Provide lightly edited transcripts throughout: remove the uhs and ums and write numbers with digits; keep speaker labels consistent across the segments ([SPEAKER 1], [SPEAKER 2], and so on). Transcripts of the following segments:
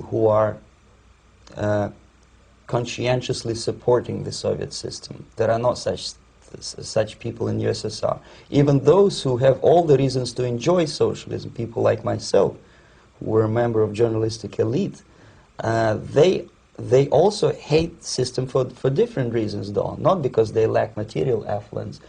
[SPEAKER 1] who are conscientiously supporting the Soviet system. There are not such people in USSR. Even those who have all the reasons to enjoy socialism, people like myself, who were a member of journalistic elite, they also hate system for different reasons, though. Not because they lack material affluence,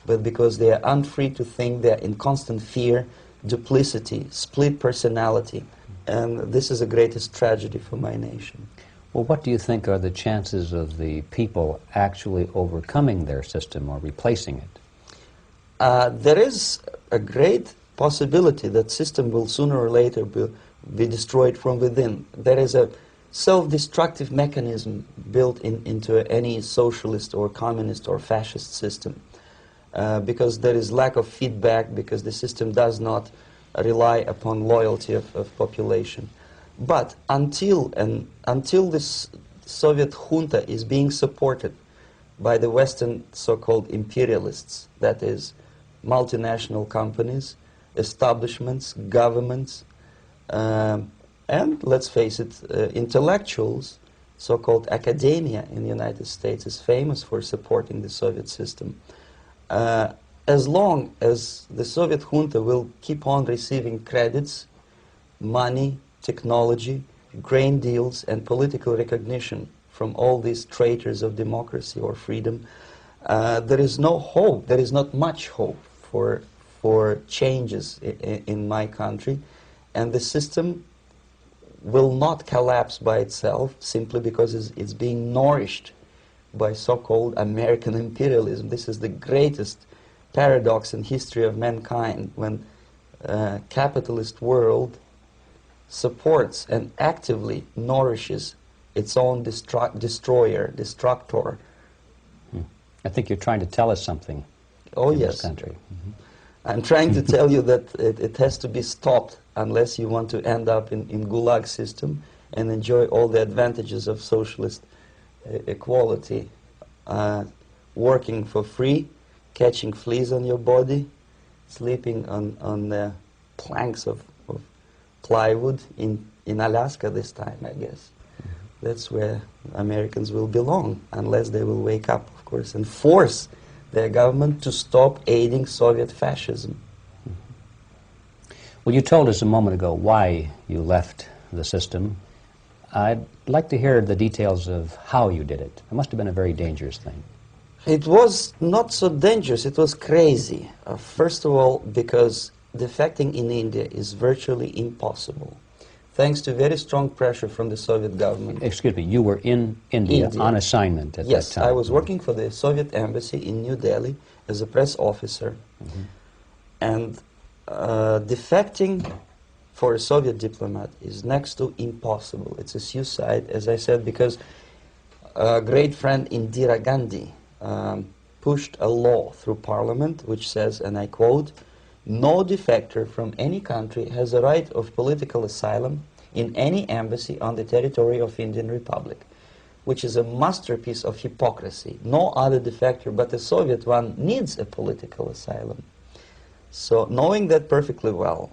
[SPEAKER 1] but because they are unfree to think, they're in constant fear, duplicity, split personality. And this is the greatest tragedy for my nation.
[SPEAKER 2] Well, what do you think are the chances of the people actually overcoming their system or replacing it?
[SPEAKER 1] There is a great possibility that system will sooner or later be destroyed from within. There is a self-destructive mechanism built into any socialist or communist or fascist system, because there is lack of feedback, because the system does not rely upon loyalty of population. But until this Soviet junta is being supported by the Western so-called imperialists, that is, multinational companies, establishments, governments, and, let's face it, intellectuals, so-called academia in the United States is famous for supporting the Soviet system. As long as the Soviet junta will keep on receiving credits, money, technology, grain deals, and political recognition from all these traitors of democracy or freedom, there is no hope, there is not much hope for changes in my country, and the system will not collapse by itself simply because it's being nourished by so-called American imperialism. This is the greatest paradox in history of mankind, when capitalist world supports and actively nourishes its own destroyer, destructor.
[SPEAKER 2] I think you're trying to tell us something in this country. Mm-hmm.
[SPEAKER 1] I'm trying to tell you that it has to be stopped unless you want to end up in Gulag system and enjoy all the advantages of socialist equality, working for free, catching fleas on your body, sleeping on the planks of plywood in Alaska this time, I guess. That's where Americans will belong, unless they will wake up, of course, and force their government to stop aiding Soviet fascism.
[SPEAKER 2] Well, you told us a moment ago why you left the system. I'd like to hear the details of how you did it. It must have been a very dangerous thing.
[SPEAKER 1] It was not so dangerous, it was crazy. First of all, because defecting in India is virtually impossible, thanks to very strong pressure from the Soviet government.
[SPEAKER 2] Excuse me, you were in India on assignment at that time.
[SPEAKER 1] Yes, I was working for the Soviet embassy in New Delhi as a press officer. Mm-hmm. And defecting for a Soviet diplomat is next to impossible. It's a suicide, as I said, because a great friend Indira Gandhi pushed a law through parliament which says, and I quote, "No defector from any country has a right of political asylum in any embassy on the territory of Indian Republic," which is a masterpiece of hypocrisy. No other defector but the Soviet one needs a political asylum. So, knowing that perfectly well,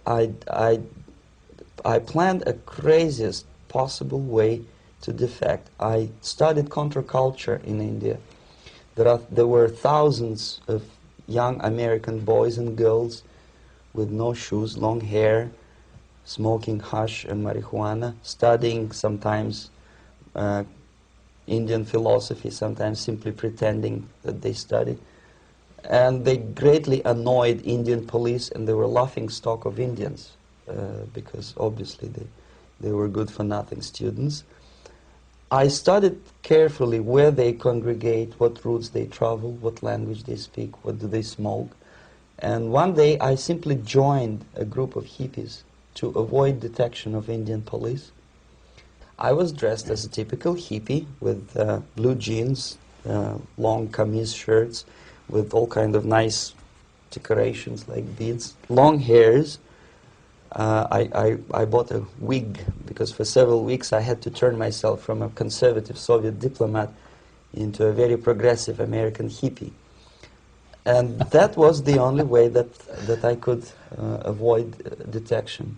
[SPEAKER 1] I planned a craziest possible way to defect. I studied counterculture in India. There were thousands of young American boys and girls with no shoes, long hair, smoking hash and marijuana, studying sometimes Indian philosophy, sometimes simply pretending that they study. And they greatly annoyed Indian police, and they were laughing stock of Indians because obviously they were good-for-nothing students. I studied carefully where they congregate, what routes they travel, what language they speak, what do they smoke. And one day I simply joined a group of hippies to avoid detection of Indian police. I was dressed as a typical hippie with blue jeans, long kameez shirts, with all kind of nice decorations like beads, long hairs. I bought a wig because for several weeks I had to turn myself from a conservative Soviet diplomat into a very progressive American hippie. And that was the only way that I could avoid detection.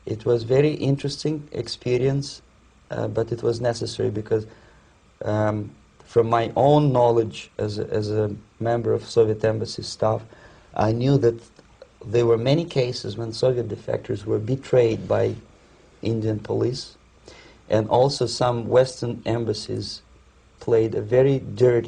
[SPEAKER 1] It was very interesting experience, but it was necessary because from my own knowledge as a member of Soviet embassy staff, I knew that there were many cases when Soviet defectors were betrayed by Indian police, and also some Western embassies played a very dirty